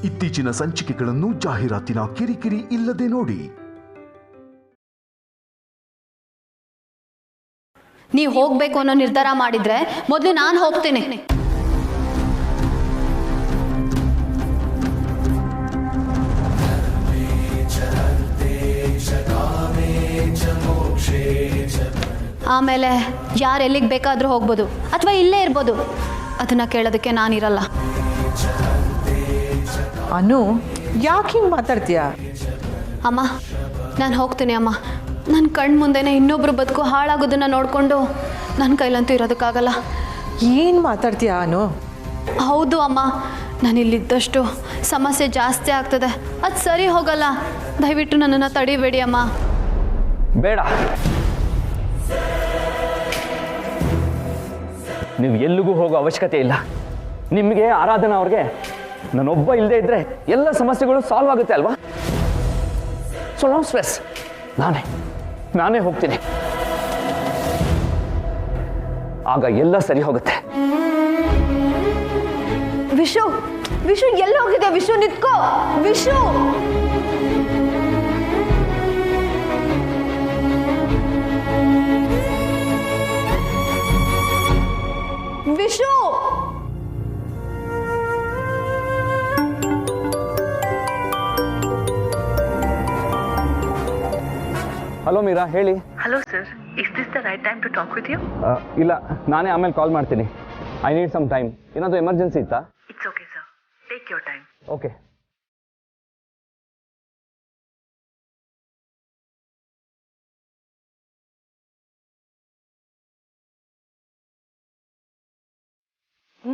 ಇತ್ತೀಚಿನ ಸಂಚಿಕೆಗಳನ್ನು ಜಾಹೀರಾತಿನ ಕಿರಿಕಿರಿ ಇಲ್ಲದೆ ನೋಡಿ. ನೀವು ಹೋಗ್ಬೇಕು ಅನ್ನೋ ನಿರ್ಧಾರ ಮಾಡಿದ್ರೆ ಮೊದಲು ನಾನು ಹೋಗ್ತೀನಿ. ಆಮೇಲೆ ಯಾರು ಎಲ್ಲಿಗೆ ಬೇಕಾದರೂ ಹೋಗ್ಬೋದು ಅಥವಾ ಇಲ್ಲೇ ಇರ್ಬೋದು, ಅದನ್ನ ಕೇಳೋದಕ್ಕೆ ನಾನಿರಲ್ಲ. ಅನು, ಯಾಕೆ ಹಿಂಗೆ ಮಾತಾಡ್ತೀಯ? ಅಮ್ಮ, ನಾನು ಹೋಗ್ತೀನಿ ಅಮ್ಮ. ನನ್ನ ಕಣ್ಣು ಮುಂದೆನೇ ಇನ್ನೊಬ್ರು ಬದುಕು ಹಾಳಾಗೋದನ್ನು ನೋಡಿಕೊಂಡು ನನ್ನ ಕೈಲಂತೂ ಇರೋದಕ್ಕಾಗಲ್ಲ. ಏನು ಮಾತಾಡ್ತೀಯ ಅನು? ಹೌದು ಅಮ್ಮ, ನಾನು ಇಲ್ಲಿದ್ದಷ್ಟು ಸಮಸ್ಯೆ ಜಾಸ್ತಿ ಆಗ್ತದೆ. ಅದು ಸರಿ ಹೋಗಲ್ಲ. ದಯವಿಟ್ಟು ನನ್ನನ್ನು ತಡಿಬೇಡಿ ಅಮ್ಮ. ಬೇಡ, ನೀವು ಎಲ್ಲಿಗೂ ಹೋಗೋ ಅವಶ್ಯಕತೆ ಇಲ್ಲ. ನಿಮಗೆ ಆರಾಧನಾ ಅವ್ರಿಗೆ ನಾನೊಬ್ಬ ಇಲ್ಲದೆ ಇದ್ದರೆ ಎಲ್ಲ ಸಮಸ್ಯೆಗಳು ಸಾಲ್ವ್ ಆಗುತ್ತೆ ಅಲ್ವಾ? ಸೊ ನೋ ಸ್ಟ್ರೆಸ್, ನಾನೇ ಹೋಗ್ತೀನಿ. ಆಗ ಎಲ್ಲ ಸರಿ ಹೋಗುತ್ತೆ. ವಿಶು ಎಲ್ಲಿ ಹೋಗಿದೆ? ವಿಶು ನಿತ್ಕೋ. ವಿಶು ವಿಶು ಹಲೋ ಮೀರಾ, ಹೇಳಿ. Hello sir, is this the right time to talk with you? ಇಲ್ಲ, ನಾನೇ ಆಮೇಲೆ ಕಾಲ್ ಮಾಡ್ತೀನಿ. I need some time. ಏನಾದರೂ ಎಮರ್ಜೆನ್ಸಿ ಇತ್ತಾ? It's okay sir, take your time. Okay.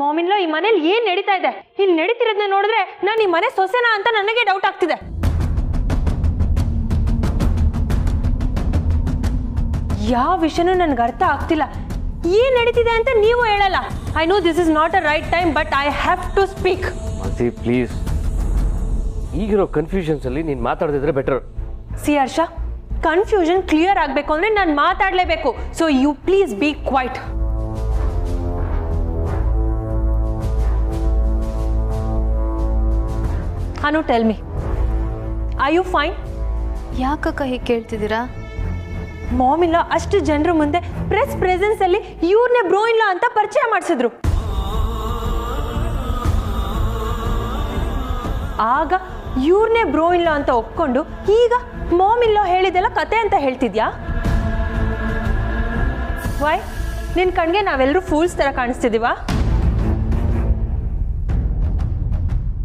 ಮಾಮಿನ್ಲೋ, ಈ ಮನೇಲಿ ಏನ್ ನಡೀತಾ ಇದೆ? ಇಲ್ಲಿ ನಡೀತಿರೋದನ್ನ ನೋಡಿದ್ರೆ ನಾನು ಈ ಮನೆ ಸೊಸೆನಾ ಅಂತ ನನಗೆ ಡೌಟ್ ಆಗ್ತಿದೆ. ಯಾವ ವಿಷಯನೂ ನನ್ಗೆ ಅರ್ಥ ಆಗ್ತಿಲ್ಲ. ಏನ್ ನಡೀತಿದೆ ಅಂತ ನೀವು ಹೇಳಲ್ಲ. I know this is not a right time, but I have to speak. Please, ಈಗಿರೋ ಕನ್ಫ್ಯೂಷನ್ಸ್ ಅಲ್ಲಿ ನೀನು ಮಾತಾಡದಿದ್ರೆ better. See Harsha, confusion clear ಆಗಬೇಕು ಅಂದ್ರೆ ನಾನು ಮಾತಾಡಲೇಬೇಕು. So you please be quiet. Anu, tell me, are you fine? ಯಾಕಕ್ಕ ಹೀಗೆ ಕೇಳ್ತಿದ್ದೀರಾ? ಮಾಮಿಲ್ಲ ಅಷ್ಟು ಜನರ ಮುಂದೆ ಪ್ರೆಸ್ ಪ್ರೆಸೆನ್ಸ್ ಅಲ್ಲಿ ಇವ್ರನ್ನೇ ಬ್ರೋ ಇಲ್ಲ ಅಂತ ಪರಿಚಯ ಮಾಡಿಸಿದ್ರು. ಆಗ ಇವ್ರನ್ನೇ ಬ್ರೋ ಇಲ್ಲ ಅಂತ ಒಪ್ಕೊಂಡು ಈಗ ಮಾಮಿಲ್ಲ ಹೇಳಿದೆಲ್ಲ ಕತೆ ಅಂತ ಹೇಳ್ತಿದ್ಯಾ? ವೈ, ನಿನ್ ಕಣ್ಗೆ ನಾವೆಲ್ಲರೂ ಫೂಲ್ಸ್ ತರ ಕಾಣಿಸ್ತಿದೀವಾ?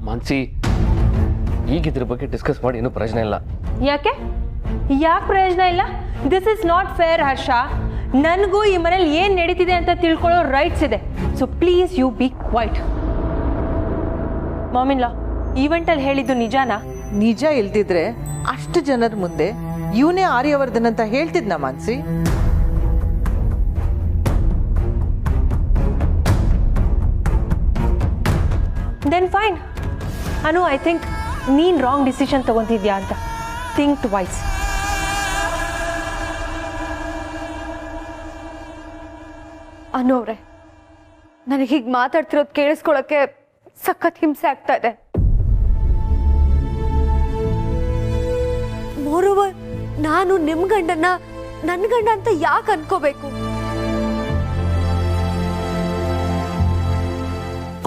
ಮಾನ್ಸಿ, ಈಗ ಇದ್ರ ಬಗ್ಗೆ ಡಿಸ್ಕಸ್ ಮಾಡಿ ಏನೂ ಪ್ರಯೋಜನ ಇಲ್ಲ. ಯಾಕೆ ಪ್ರಯೋಜನ ಇಲ್ಲ? This is not fair Harsha. ನನಗೂ ಈ ಮನೇಲಿ ಏನ್ ನಡೀತಿದೆ ಅಂತ ತಿಳ್ಕೊಳ್ಳೋ ರೈಟ್ಸ್ ಇದೆ. So please you be quiet. ಮಾಮಿನ್ಲಾ, ಈವೆಂಟ್ ಅಲ್ಲಿ ಹೇಳಿದ್ದು ನಿಜಾನಾ? ನಿಜ ಇಲ್ದಿದ್ರೆ ಅಷ್ಟು ಜನರ ಮುಂದೆ ಇವನೇ ಆರ್ಯವರ್ಧನ್ ಅಂತ ಹೇಳ್ತಿದ್ನ Mansi? Then fine. Anu, I think ನೀನ್ ರಾಂಗ್ ಡಿಸಿಷನ್ ತಗೊಂತಿದ್ಯಾ ಅಂತ. Think twice. ಅನ್ನೋವ್ರೆ, ನನಗೆ ಹೀಗೆ ಮಾತಾಡ್ತಿರೋದು ಕೇಳಿಸ್ಕೊಳ್ಳೋಕ್ಕೆ ಸಖತ್ ಹಿಂಸೆ ಆಗ್ತಾ ಇದೆ. ಮೋರೋವರ್, ನಾನು ನಿಮ್ಮ ಗಂಡನ್ನ ನನ್ನ ಗಂಡ ಅಂತ ಯಾಕೆ ಅನ್ಕೋಬೇಕು?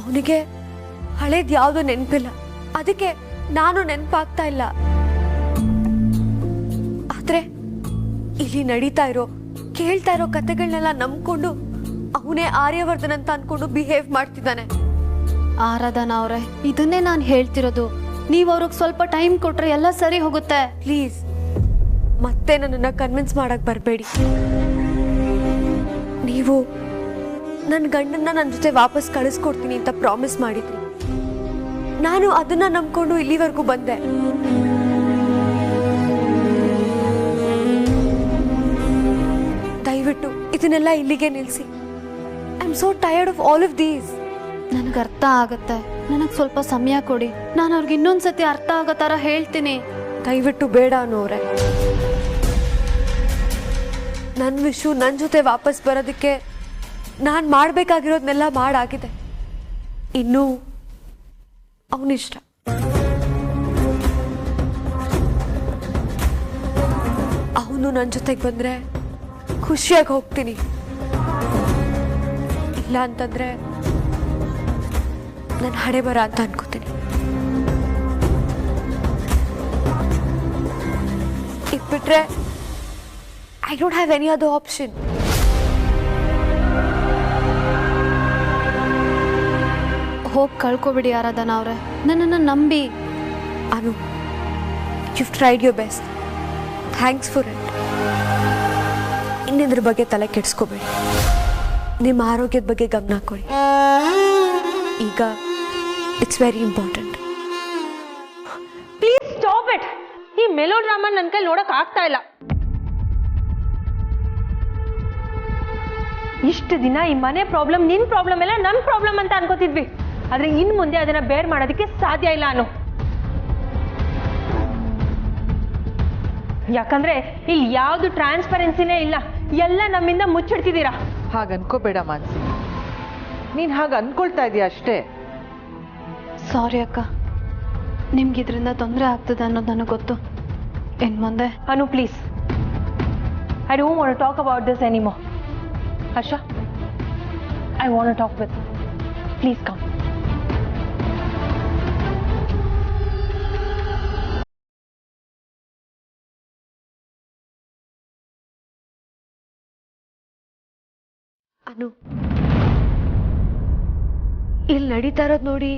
ಅವನಿಗೆ ಹಳೇದು ಯಾವುದೋ ನೆನಪಿಲ್ಲ, ಅದಕ್ಕೆ ನಾನು ನೆನಪಾಗ್ತಾ ಇಲ್ಲ. ಆದ್ರೆ ಇಲ್ಲಿ ನಡೀತಾ ಇರೋ ಕೇಳ್ತಾ ಇರೋ ಕತೆಗಳನ್ನೆಲ್ಲ ನಂಬ್ಕೊಂಡು ಅವನೇ ಆರ್ಯವರ್ಧನ್ ಅಂತ ಅನ್ಕೊಂಡು ಬಿಹೇವ್ ಮಾಡ್ತಿದ್ದಾನೆ. ಆರಾಧನಾ ಅವರೇ, ಇದನ್ನೇ ನಾನು ಹೇಳ್ತಿರೋದು. ನೀವು ಅವ್ರಿಗೆ ಸ್ವಲ್ಪ ಟೈಮ್ ಕೊಟ್ರೆ ಎಲ್ಲ ಸರಿ ಹೋಗುತ್ತೆ. ಪ್ಲೀಸ್, ಮತ್ತೆ ನನ್ನನ್ನು ಕನ್ವಿನ್ಸ್ ಮಾಡಕ್ ಬರಬೇಡಿ. ನೀವು ನನ್ನ ಗಂಡನ್ನ ನನ್ನ ಜೊತೆ ವಾಪಸ್ ಕಳಿಸ್ಕೊಡ್ತೀನಿ ಅಂತ ಪ್ರಾಮಿಸ್ ಮಾಡಿದ್ರಿ. ನಾನು ಅದನ್ನ ನಂಬ್ಕೊಂಡು ಇಲ್ಲಿವರೆಗೂ ಬಂದೆ. ದಯವಿಟ್ಟು ಇದನ್ನೆಲ್ಲ ಇಲ್ಲಿಗೆ ನಿಲ್ಲಿಸಿ. I am so tired of all of these. ನನಗೆ ಅರ್ಥ ಆಗತ್ತೆ, ನನಗೆ ಸ್ವಲ್ಪ ಸಮಯ ಕೊಡಿ. ನಾನು ಅವ್ರಿಗೆ ಇನ್ನೊಂದ್ಸತಿ ಅರ್ಥ ಆಗೋ ಥರ ಹೇಳ್ತೀನಿ. ದಯವಿಟ್ಟು ಬೇಡ ಅನ್ನೋರೆ. ನನ್ನ ವಿಷು ನನ್ನ ಜೊತೆ ವಾಪಸ್ ಬರೋದಕ್ಕೆ ನಾನು ಮಾಡಬೇಕಾಗಿರೋದನ್ನೆಲ್ಲ ಮಾಡಾಗಿದೆ. ಇನ್ನೂ ಅವನಿಷ್ಟ. ಅವನು ನನ್ನ ಜೊತೆಗೆ ಬಂದರೆ ಖುಷಿಯಾಗಿ ಹೋಗ್ತೀನಿ, ಇಲ್ಲ ಅಂತಂದರೆ ನನ್ನ ಹಣೆ ಬರ ಅಂತ ಅನ್ಕೋತೀನಿ. ಇಟ್ಬಿಟ್ರೆ I don't have any other option. ಹೋಗಿ ಕಳ್ಕೊಬಿಡಿ ಆರಾಧನಾ ಅವರೇ, ನನ್ನನ್ನು ನಂಬಿ. Anu, you tried your best, thanks for it. ಇನ್ನಿದ್ರ ಬಗ್ಗೆ ತಲೆ ಕೆಡಿಸ್ಕೋಬೇಡಿ, ನಿಮ್ಮ ಆರೋಗ್ಯದ ಬಗ್ಗೆ ಗಮನ ಕೊಡಿ. ಈಗ it's very important. Please stop it. ಈ ಮೆಲೋ ಡ್ರಾಮಾ ನನ್ನ ಕೈ ನೋಡಕ್ ಆಗ್ತಾ ಇಲ್ಲ. ಇಷ್ಟು ದಿನ ಈ ಮನೆ ಪ್ರಾಬ್ಲಮ್, ನಿನ್ ಪ್ರಾಬ್ಲಮ್ ಎಲ್ಲ ನನ್ನ ಪ್ರಾಬ್ಲಮ್ ಅಂತ ಅನ್ಕೋತಿದ್ವಿ. ಆದ್ರೆ ಇನ್ ಮುಂದೆ ಅದನ್ನ ಬೇರ್ ಮಾಡೋದಕ್ಕೆ ಸಾಧ್ಯ ಇಲ್ಲ ಅನು. ಯಾಕಂದ್ರೆ ಇಲ್ಲಿ ಯಾವ್ದು ಟ್ರಾನ್ಸ್ಪರೆನ್ಸಿನೇ ಇಲ್ಲ, ಎಲ್ಲ ನಮ್ಮಿಂದ ಮುಚ್ಚಿಡ್ತಿದ್ದೀರಾ. ಹಾಗೆ ಅನ್ಕೋಬೇಡ ಮಾನ್ಸಿ, ನೀನು ಹಾಗೆ ಅನ್ಕೊಳ್ತಾ ಇದೀಯ ಅಷ್ಟೇ. ಸಾರಿ ಅಕ್ಕ, ನಿಮ್ಗೆ ಇದರಿಂದ ತೊಂದರೆ ಆಗ್ತದೆ ಅನ್ನೋದು ನನಗೆ ಗೊತ್ತು. ಇನ್ನು ಮುಂದೆ Anu please, I don't want to talk about this anymore. Harsha, I want to talk with you. Please come. Anu, ಇಲ್ಲಿ ನಡೀತಾ ಇರೋದು ನೋಡಿ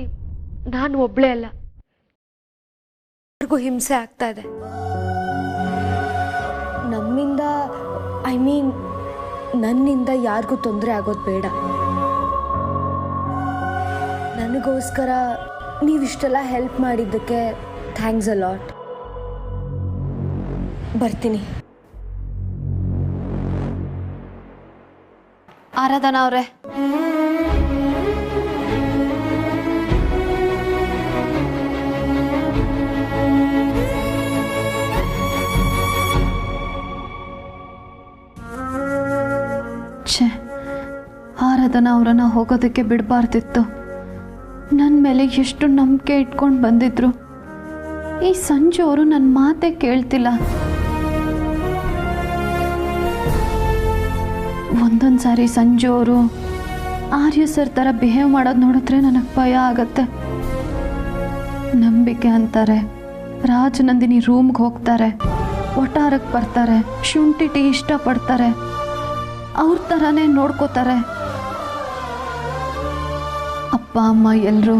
ನಾನು ಒಬ್ಳೇ ಅಲ್ಲ, ಯಾರಿಗೂ ಹಿಂಸೆ ಆಗ್ತಾ ಇದೆ. ನಮ್ಮಿಂದ, ಐ ಮೀನ್ ನನ್ನಿಂದ ಯಾರಿಗೂ ತೊಂದರೆ ಆಗೋದು ಬೇಡ. ನನಗೋಸ್ಕರ ನೀವಿಷ್ಟೆಲ್ಲ ಹೆಲ್ಪ್ ಮಾಡಿದ್ದಕ್ಕೆ ಥ್ಯಾಂಕ್ಸ್ ಅ ಲಾಟ್. ಬರ್ತೀನಿ. ಆರಾಧನಾ ಅವರೇ, ಆರಾಧನಾ ಅವರನ್ನ ಹೋಗೋದಕ್ಕೆ ಬಿಡಬಾರ್ದಿತ್ತು. ನನ್ನ ಮೇಲೆ ಎಷ್ಟು ನಂಬಿಕೆ ಇಟ್ಕೊಂಡು ಬಂದಿದ್ರು. ಈ ಸಂಜು ಅವರು ನನ್ನ ಮಾತೇ ಕೇಳ್ತಿಲ್ಲ. ಒಂದೊಂದು ಸಾರಿ ಸಂಜು ಅವರು ಆರ್ಯ ಸರ್ ಥರ ಬಿಹೇವ್ ಮಾಡೋದು ನೋಡಿದ್ರೆ ನನಗೆ ಭಯ ಆಗತ್ತೆ. ನಂಬಿಕೆ ಅಂತಾರೆ, ರಾಜನಂದಿನಿ ರೂಮ್ಗೆ ಹೋಗ್ತಾರೆ, ಒಟ್ಟಾರಕ್ಕೆ ಬರ್ತಾರೆ, ಶುಂಠಿ ಟೀ ಇಷ್ಟಪಡ್ತಾರೆ, ಅವ್ರ ಥರನೇ ನೋಡ್ಕೋತಾರೆ. ಅಪ್ಪ ಅಮ್ಮ ಎಲ್ಲರೂ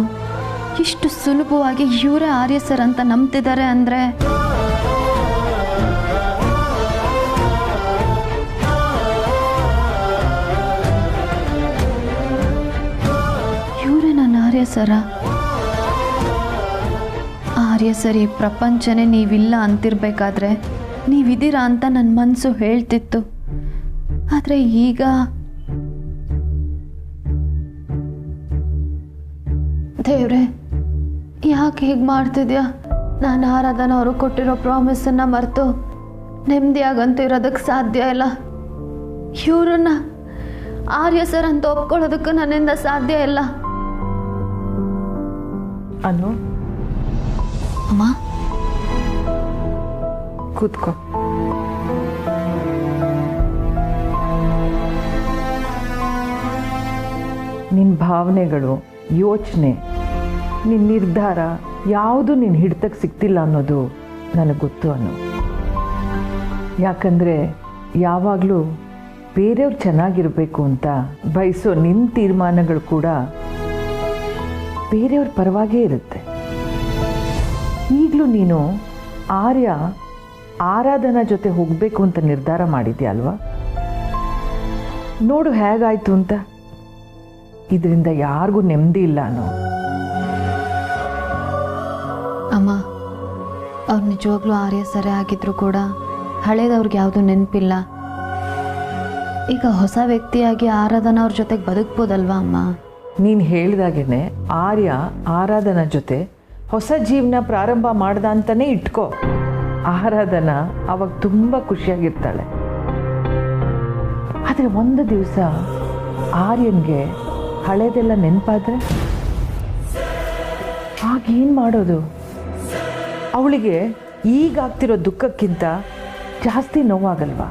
ಇಷ್ಟು ಸುಲಭವಾಗಿ ಇವರೇ ಆರ್ಯ ಸರ್ ಅಂತ ನಂಬ್ತಿದ್ದಾರೆ ಅಂದರೆ ಇವರೇ ನನ್ನ ಆರ್ಯ ಸರ. ಆರ್ಯ ಸರ್ ಈ ಪ್ರಪಂಚನೇ ನೀವಿಲ್ಲ ಅಂತಿರ್ಬೇಕಾದ್ರೆ ನೀವಿದ್ದೀರಾ ಅಂತ ನನ್ನ ಮನಸ್ಸು ಹೇಳ್ತಿತ್ತು. ಆದರೆ ಈಗ ದೇವ್ರೆ, ಯಾಕೆ ಹೀಗೆ ಮಾಡ್ತಿದ್ಯಾ? ನಾನು ಆರಾಧನಾ ಅವರು ಕೊಟ್ಟಿರೋ ಪ್ರಾಮಿಸನ್ನು ಮರೆತು ನೆಮ್ಮದಿಯಾಗಂತೂ ಇರೋದಕ್ಕೆ ಸಾಧ್ಯ ಇಲ್ಲ. ಇವ್ರನ್ನ ಆರ್ಯ ಸರ್ ಅಂತ ಒಪ್ಕೊಳ್ಳೋದಕ್ಕೂ ನನ್ನಿಂದ ಸಾಧ್ಯ ಇಲ್ಲ. ಅನು, ಅಮ್ಮ ಕೂತ್ಕೋ. ನಿನ್ನ ಭಾವನೆಗಳು, ಯೋಚನೆ, ನಿನ್ನ ನಿರ್ಧಾರ ಯಾವುದು ನಿನ್ನ ಹಿಡಿತಕ್ಕೆ ಸಿಗ್ತಿಲ್ಲ ಅನ್ನೋದು ನನಗೆ ಗೊತ್ತು ಅನು. ಯಾಕಂದರೆ ಯಾವಾಗಲೂ ಬೇರೆಯವ್ರು ಚೆನ್ನಾಗಿರಬೇಕು ಅಂತ ಬಯಸೋ ನಿನ್ನ ತೀರ್ಮಾನಗಳು ಕೂಡ ಬೇರೆಯವ್ರ ಪರವಾಗೇ ಇರುತ್ತೆ. ಈಗಲೂ ನೀನು ಆರಾಧನಾ ಜೊತೆ ಹೋಗಬೇಕು ಅಂತ ನಿರ್ಧಾರ ಮಾಡಿದ್ಯಾ ಅಲ್ವಾ? ನೋಡು ಹೇಗಾಯ್ತು ಅಂತ. ಇದರಿಂದ ಯಾರಿಗೂ ನೆಮ್ಮದಿ ಇಲ್ಲ ಅನ್ನೋ. ಅಮ್ಮ, ಅವ್ರು ನಿಜವಾಗ್ಲೂ ಆರ್ಯ ಸರಿ ಆಗಿದ್ರು ಕೂಡ ಹಳೇದವ್ರಿಗೆ ಯಾವುದೂ ನೆನಪಿಲ್ಲ. ಈಗ ಹೊಸ ವ್ಯಕ್ತಿಯಾಗಿ ಆರಾಧನಾ ಅವ್ರ ಜೊತೆಗೆ ಬದುಕ್ಬೋದಲ್ವಾ ಅಮ್ಮ? ನೀನು ಹೇಳಿದಾಗೇನೆ ಆರಾಧನಾ ಜೊತೆ ಹೊಸ ಜೀವನ ಪ್ರಾರಂಭ ಮಾಡ್ದ ಅಂತಲೇ ಇಟ್ಕೋ. ಆರಾಧನಾ ಅವಾಗ ತುಂಬ ಖುಷಿಯಾಗಿರ್ತಾಳೆ. ಆದರೆ ಒಂದು ದಿವಸ ಆರ್ಯನ್ಗೆ ಹಳೇದೆಲ್ಲ ನೆನಪಾದ್ರೆ ಆಗೇನು ಮಾಡೋದು? ಅವಳಿಗೆ ಈಗಾಗ್ತಿರೋ ದುಃಖಕ್ಕಿಂತ ಜಾಸ್ತಿ ನೋವಾಗಲ್ವಾ?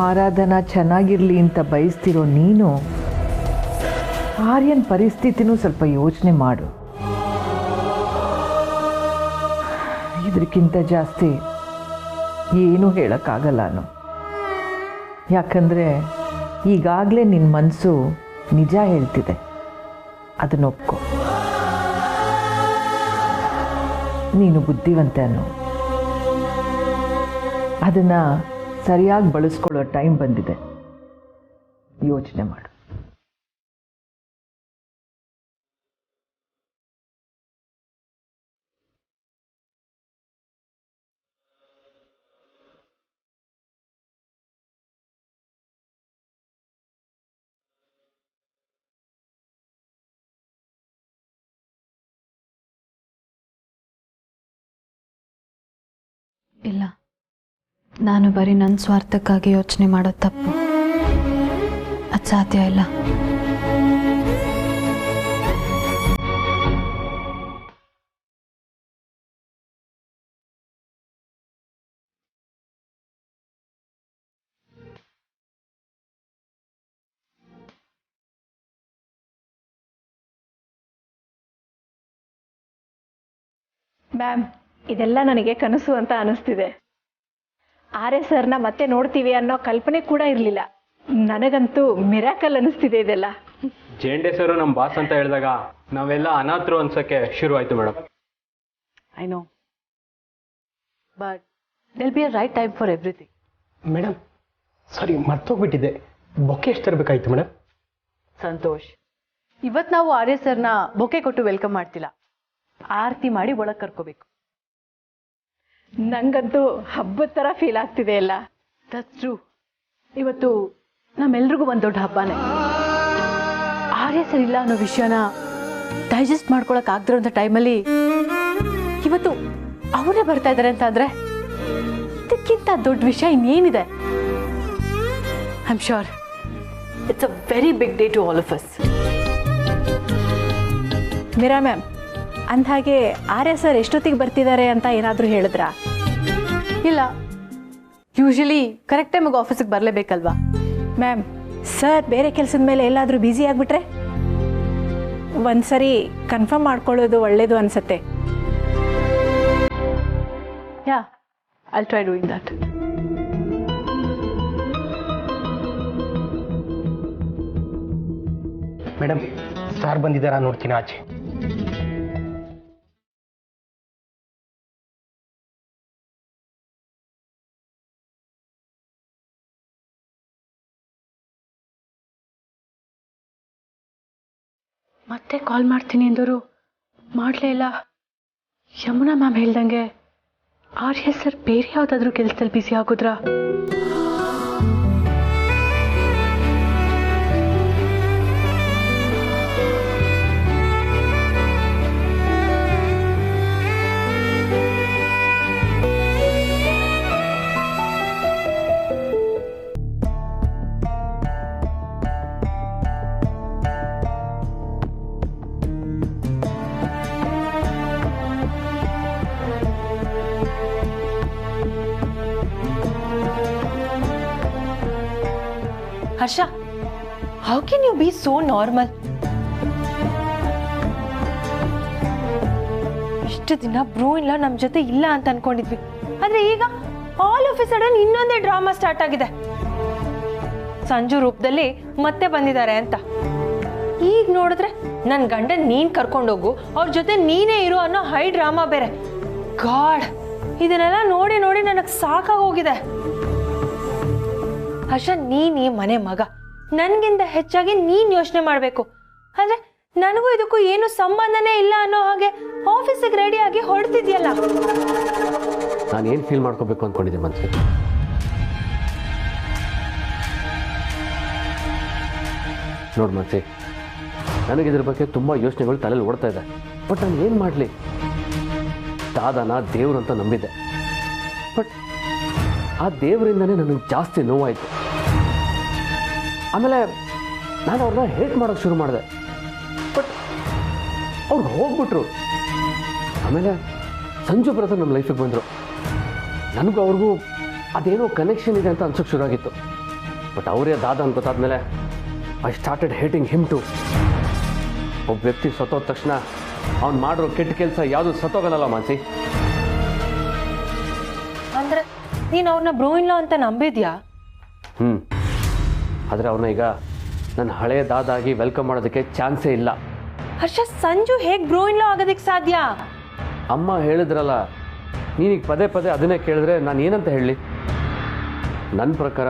ಆರಾಧನಾ ಚೆನ್ನಾಗಿರಲಿ ಅಂತ ಬಯಸ್ತಿರೋ ನೀನು ಆರ್ಯನ್ ಪರಿಸ್ಥಿತಿನೂ ಸ್ವಲ್ಪ ಯೋಚನೆ ಮಾಡು. ಇದಕ್ಕಿಂತ ಜಾಸ್ತಿ ಏನೂ ಹೇಳೋಕ್ಕಾಗಲ್ಲ ನಾನು. ಯಾಕಂದರೆ ಈಗಾಗಲೇ ನಿನ್ನ ಮನಸ್ಸು ನಿಜ ಹೇಳ್ತಿದೆ, ಅದನ್ನ ಒಪ್ಕೊ. ನೀನು ಬುದ್ಧಿವಂತೆ ಅನ್ನೋ, ಅದನ್ನು ಸರಿಯಾಗಿ ಬಳಸ್ಕೊಳ್ಳೋ ಟೈಮ್ ಬಂದಿದೆ. ಯೋಚನೆ ಮಾಡು. ಇಲ್ಲ, ನಾನು ಬರೀ ನನ್ನ ಸ್ವಾರ್ಥಕ್ಕಾಗಿ ಯೋಚನೆ ಮಾಡೋದು ತಪ್ಪು. ಅದು ಸಾಧ್ಯ ಇಲ್ಲ. ಮ್ಯಾಮ್, ಇದೆಲ್ಲ ನನಗೆ ಕನಸು ಅಂತ ಅನಿಸ್ತಿದೆ. ಆರ್ಯ ಸರ್ನ ಮತ್ತೆ ನೋಡ್ತೀವಿ ಅನ್ನೋ ಕಲ್ಪನೆ ಕೂಡ ಇರಲಿಲ್ಲ. ನನಗಂತೂ ಮಿರಾಕಲ್ ಅನಿಸ್ತಿದೆ ಇದೆಲ್ಲ. ಜೇಂಡೆ ಸರ್ ನಮ್ಮ ಬಾಸ್ ಅಂತ ಹೇಳಿದಾಗ ನಾವೆಲ್ಲ ಅನಾಥರು ಅನ್ಸೋಕ್ಕೆ ಶುರುವಾಯಿತು madam. I know, but there be a right time for everything. Madam, sorry ಮರ್ತೋಗ್ಬಿಟ್ಟಿದೆ. ಬೊಕ್ಕೆ ಎಷ್ಟು ತರಬೇಕಾಯ್ತು ಮೇಡಮ್? ಸಂತೋಷ್, ಇವತ್ತು ನಾವು ಆರ್ಯ ಸರ್ನ ಬೊಕ್ಕೆ ಕೊಟ್ಟು ವೆಲ್ಕಮ್ ಮಾಡ್ತಿಲ್ಲ, ಆರತಿ ಮಾಡಿ ಒಳಗೆ ಕರ್ಕೋಬೇಕು. ನಂಗಂತೂ ಹಬ್ಬದ ಥರ ಫೀಲ್ ಆಗ್ತಿದೆ ಎಲ್ಲ. That's true. ಇವತ್ತು ನಮ್ಮೆಲ್ರಿಗೂ ಒಂದು ದೊಡ್ಡ ಹಬ್ಬನೇ. ಆರ್ಯ ಸರ್ ಇಲ್ಲ ಅನ್ನೋ ವಿಷಯನ ಡೈಜೆಸ್ಟ್ ಮಾಡ್ಕೊಳಕ್ ಆಗದಿರೋಂಥ ಟೈಮಲ್ಲಿ ಇವತ್ತು ಅವರೇ ಬರ್ತಾ ಇದ್ದಾರೆ ಅಂತ ಅಂದ್ರೆ ಇದಕ್ಕಿಂತ ದೊಡ್ಡ ವಿಷಯ ಇನ್ನೇನಿದೆ? I am sure it's a very big day to all of us. Meera ma'am, ಅಂದಹಾಗೆ ಆರ್ಯ ಸರ್ ಎಷ್ಟೊತ್ತಿಗೆ ಬರ್ತಿದ್ದಾರೆ ಅಂತ ಏನಾದರೂ ಹೇಳಿದ್ರಾ? ಇಲ್ಲ, ಯೂಶಲಿ ಕರೆಕ್ಟ್ ಟೈಮಿಗೆ ಆಫೀಸಿಗೆ ಬರಲೇಬೇಕಲ್ವಾ? ಮ್ಯಾಮ್, ಸರ್ ಬೇರೆ ಕೆಲಸದ ಮೇಲೆ ಎಲ್ಲಾದರೂ ಬ್ಯುಸಿ ಆಗಿಬಿಟ್ರೆ ಒಂದ್ಸರಿ ಕನ್ಫರ್ಮ್ ಮಾಡ್ಕೊಳ್ಳೋದು ಒಳ್ಳೇದು ಅನ್ಸತ್ತೆ. Yeah, I'll try doing that. Madam, sir ಬಂದಿದ್ದಾರಾ ನೋಡ್ತೀನಿ ಆಚೆ. ಮತ್ತೆ ಕಾಲ್ ಮಾಡ್ತೀನಿ ಎಂದರು ಮಾಡಲೇ ಇಲ್ಲ. ಯಮುನಾ ಮ್ಯಾಮ್ ಹೇಳ್ದಂಗೆ ಆರ್ಯ ಸರ್ ಬೇರೆ ಯಾವುದಾದ್ರೂ ಕೆಲಸದಲ್ಲಿ ಬಿಸಿ ಆಗೋದ್ರಾ? ಹರ್ಷ, how can you be so normal? ಇಷ್ಟು ದಿನ ಬ್ರೂ ಇಲ್ಲ ನಮ್ಮ ಜೊತೆ ಇಲ್ಲ ಅಂತ ಅನ್ಕೊಂಡಿದ್ವಿ, ಆದ್ರೆ ಈಗ ಆಲ್ ಆಫ್ ಎ ಸಡನ್ ಇನ್ನೊಂದೇ ಡ್ರಾಮಾ ಸ್ಟಾರ್ಟ್ ಆಗಿದೆ. ಸಂಜು ರೂಪದಲ್ಲಿ ಮತ್ತೆ ಬಂದಿದ್ದಾರೆ ಅಂತ. ಈಗ ನೋಡಿದ್ರೆ ನನ್ನ ಗಂಡನ್ ನೀನ್ ಕರ್ಕೊಂಡೋಗು, ಅವ್ರ ಜೊತೆ ನೀನೇ ಇರು ಅನ್ನೋ ಹೈ ಡ್ರಾಮಾ ಬೇರೆ. ಗಾಡ್, ಇದನ್ನೆಲ್ಲ ನೋಡಿ ನೋಡಿ ನನಗೆ ಸಾಕಾಗೋಗಿದೆ. ಹರ್ಷ, ನೀನ್ ಈ ಮನೆ ಮಗ, ನನ್ಗಿಂತ ಹೆಚ್ಚಾಗಿ ನೀನ್ ಯೋಚನೆ ಮಾಡ್ಬೇಕು. ಆದ್ರೆ ನನಗೂ ಇದಕ್ಕೂ ಏನು ಸಂಬಂಧನೇ ಇಲ್ಲ ಅನ್ನೋ ಹಾಗೆ ಆಫೀಸಿಗೆ ರೆಡಿ ಆಗಿ ಹೊರಡ್ತಿದ್ಯಲ್ಲ. ನಾನು ಏನು ಫೀಲ್ ಮಾಡ್ಕೋಬೇಕು ಅಂದ್ಕೊಂಡಿದ್ದೆ ಮನ್ಸು? ನೋಡು ಮನ್ಸಿ, ನನಗಿದ್ರ ಬಗ್ಗೆ ತುಂಬ ಯೋಚನೆಗಳು ತಲೆಯಲ್ಲಿ ಓಡ್ತಾ ಇದೆ. ಬಟ್ ನಾನು ಏನು ಮಾಡಲಿ? ದಾದಾನ ದೇವ್ರು ಅಂತ ನಂಬಿದ್ದೆ. ಬಟ್ ಆ ದೇವರಿಂದನೇ ನನಗೆ ಜಾಸ್ತಿ ನೋವಾಯಿತು. ಆಮೇಲೆ ನಾನು ಅವ್ರನ್ನ ಹೇಟ್ ಮಾಡೋಕ್ಕೆ ಶುರು ಮಾಡಿದೆ. ಬಟ್ ಅವ್ರು ಹೋಗ್ಬಿಟ್ರು. ಆಮೇಲೆ ಸಂಜು ಬ್ರದರ್ ನಮ್ಮ ಲೈಫಿಗೆ ಬಂದರು. ನನಗೂ ಅವ್ರಿಗೂ ಅದೇನೋ ಕನೆಕ್ಷನ್ ಇದೆ ಅಂತ ಅನ್ಸೋಕ್ಕೆ ಶುರು ಆಗಿತ್ತು. ಬಟ್ ಅವರೇ ದಾದ ಅಂತ ಗೊತ್ತಾದ್ಮೇಲೆ I started hating him too. ಒಬ್ಬ ವ್ಯಕ್ತಿ ಸತ್ತೋದ ತಕ್ಷಣ ಅವ್ನು ಮಾಡಿರೋ ಕೆಟ್ಟ ಕೆಲಸ ಯಾವುದು ಸತ್ತೋಗಲ್ಲ ಮಾನ್ಸಿ. ಅಂದ್ರೆ ನೀನು ಅವ್ರನ್ನ ಬ್ರೋ ಇನ್ ಲಾ ಅಂತ ನಂಬಿದ್ಯಾ? ಆದರೆ ಅವ್ರನ್ನ ಈಗ ನನ್ನ ಹಳೆಯ ದಾದಾಗಿ ವೆಲ್ಕಮ್ ಮಾಡೋದಕ್ಕೆ ಚಾನ್ಸೇ ಇಲ್ಲ. ಹರ್ಷ, ಸಂಜು ಹೇಗೆ ಬ್ರೋ ಇನ್ ಲಾ ಆಗೋದಕ್ಕೆ ಸಾಧ್ಯ? ಅಮ್ಮ ಹೇಳಿದ್ರಲ್ಲ, ನೀನೀಗ ಪದೇ ಪದೇ ಅದನ್ನೇ ಕೇಳಿದ್ರೆ ನಾನು ಏನಂತ ಹೇಳಲಿ? ನನ್ನ ಪ್ರಕಾರ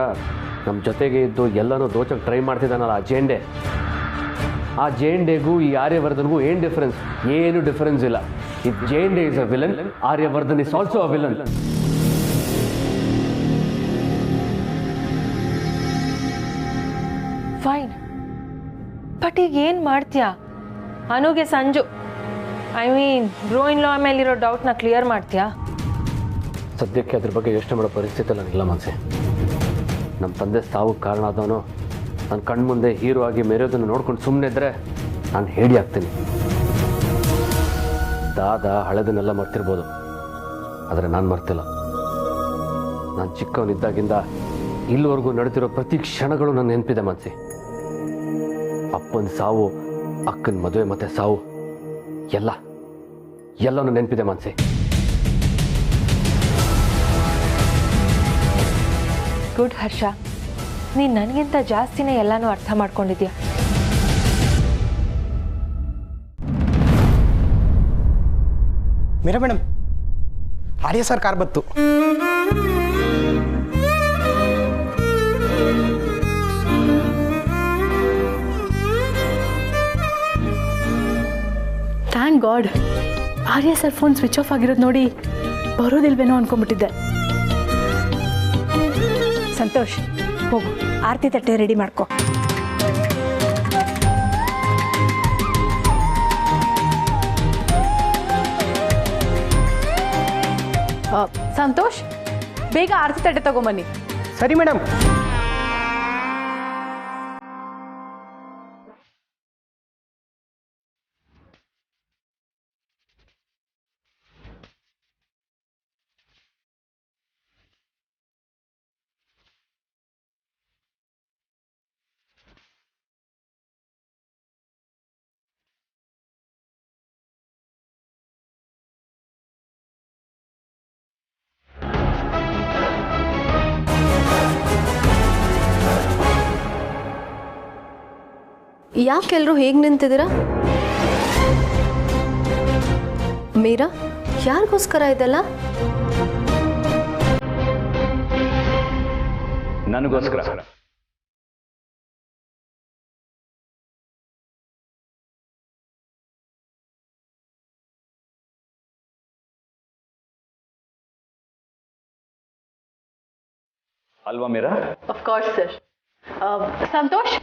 ನಮ್ಮ ಜೊತೆಗೆ ಇದ್ದು ಎಲ್ಲನೂ ದೋಚಕ್ಕೆ ಟ್ರೈ ಮಾಡ್ತಿದ್ದಾನಲ್ಲ ಆ ಜೇಂಡೆಗೂ ಈ ಆರ್ಯವರ್ಧನ್ಗೂ ಏನು ಡಿಫರೆನ್ಸ್? ಏನು ಡಿಫರೆನ್ಸ್ ಇಲ್ಲ. ಈ Jhende is a villain, Aryavardhan is also a villain. Fine, but ಈಗ ಏನು ಮಾಡ್ತೀಯಾ? ಅನುಗೆ ಸಂಜು ಬ್ರೋ ಇನ್ ಲಾ ಮೇಲಿರೋ ಡೌಟ್ನ ಕ್ಲಿಯರ್ ಮಾಡ್ತೀಯಾ? ಸದ್ಯಕ್ಕೆ ಅದ್ರ ಬಗ್ಗೆ ಯೋಚನೆ ಮಾಡೋ ಪರಿಸ್ಥಿತಿ ನನಗಿಲ್ಲ ಮನಸ್ಸೆ. ನಮ್ಮ ತಂದೆ ಸಾವುಗೆ ಕಾರಣ ಆದವನು ನನ್ನ ಕಣ್ಮುಂದೆ ಹೀರೋ ಆಗಿ ಮೆರೆಯೋದನ್ನು ನೋಡ್ಕೊಂಡು ಸುಮ್ಮನೆ ಇದ್ದರೆ ನಾನು ಹೇಳಿ ಆಗ್ತೀನಿ. ದಾದ ಹಳೆದನ್ನೆಲ್ಲ ಮರ್ತಿರ್ಬೋದು, ಆದರೆ ನಾನು ಮರ್ತಿಲ್ಲ. ನಾನು ಚಿಕ್ಕವನಿದ್ದಾಗಿಂದ ಇಲ್ಲಿವರೆಗೂ ನಡೆದಿರೋ ಪ್ರತಿ ಕ್ಷಣಗಳು ನನ್ನ ನೆನಪಿದೆ ಮನಸ್ಸಿ. ಅಪ್ಪನ ಸಾವು, ಅಕ್ಕನ ಮದುವೆ ಮತ್ತು ಸಾವು ಎಲ್ಲನೂ ನೆನಪಿದೆ ಮನಸ್ಸಿ. ಗುಡ್ ಹರ್ಷ, ನೀನು ನನಗಿಂತ ಜಾಸ್ತಿನೇ ಎಲ್ಲನೂ ಅರ್ಥ ಮಾಡ್ಕೊಂಡಿದ್ಯಾ. Meera madam, Arya sir car ಬತ್ತು. Thank god. Arya sir phone switch off ಆಗಿರೋದು ನೋಡಿ ಬರೋದಿಲ್ವೇನೋ ಅನ್ಕೊಂಡ್ಬಿಟ್ಟಿದ್ದೆ. ಸಂತೋಷ್, ಹೋಗು, ಆರತಿ ತಟ್ಟೆ ರೆಡಿ ಮಾಡ್ಕೊ. ಸಂತೋಷ್, ಬೇಗ ಆರತಿ ತಟ್ಟೆ ತಗೊಂಬನ್ನಿ. ಸರಿ ಮೇಡಮ್. ಯಾಕೆಲ್ಲರೂ ಹೇಗೆ ನಿಂತಿದ್ದೀರಾ? ಮೀರಾ, ಯಾರಿಗೋಸ್ಕರ ಇದೆಲ್ಲ? ನನಗೋಸ್ಕರ. ಅಲ್ವಾ Meera? Of course sir. Santosh,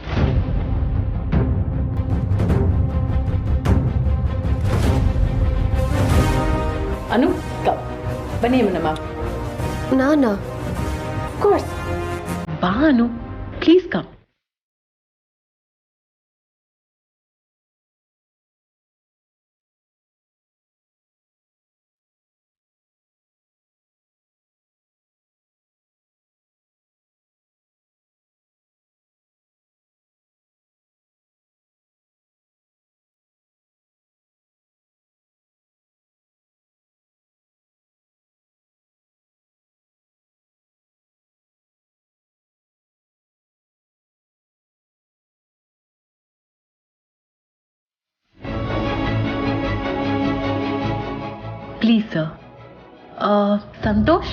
Anu, ಬನ್ನಿ ಅಮ್ಮನಮ್ಮ. ನಾನಾ? ಆಫ್ ಕೋರ್ಸ್, ಬಾ Anu, please come. Please, sir. Santosh?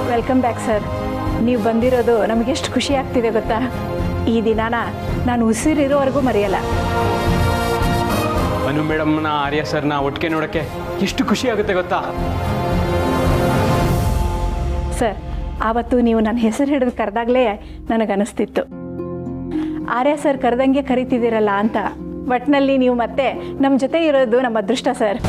Welcome back sir. ನೀವು ಬಂದಿರೋದು ನಮಗೆಷ್ಟು ಖುಷಿ ಆಗ್ತಿದೆ ಗೊತ್ತಾ? ಈ ದಿನಾನ ನಾನು ಉಸಿರಿರೋವರೆಗೂ ಮರೆಯಲ್ಲ. ಅನು ಮೇಡಮ್ನ ಆರ್ಯ ಸರ್ನ ಒಟ್ಟಿಗೆ ನೋಡೋಕ್ಕೆ ಎಷ್ಟು ಖುಷಿ ಆಗುತ್ತೆ ಗೊತ್ತಾ? ಸರ್, ಆವತ್ತು ನೀವು ನನ್ನ ಹೆಸರು ಹಿಡಿದು ಕರೆದಾಗಲೇ ನನಗನ್ನಿಸ್ತಿತ್ತು, ಆರ್ಯ ಸರ್ ಕರೆದಂಗೆ ಕರಿತಿದ್ದೀರಲ್ಲ ಅಂತ. ಒಟ್ಟಿನಲ್ಲಿ ನೀವು ಮತ್ತೆ ನಮ್ಮ ಜೊತೆ ಇರೋದು ನಮ್ಮ ಅದೃಷ್ಟ ಸರ್.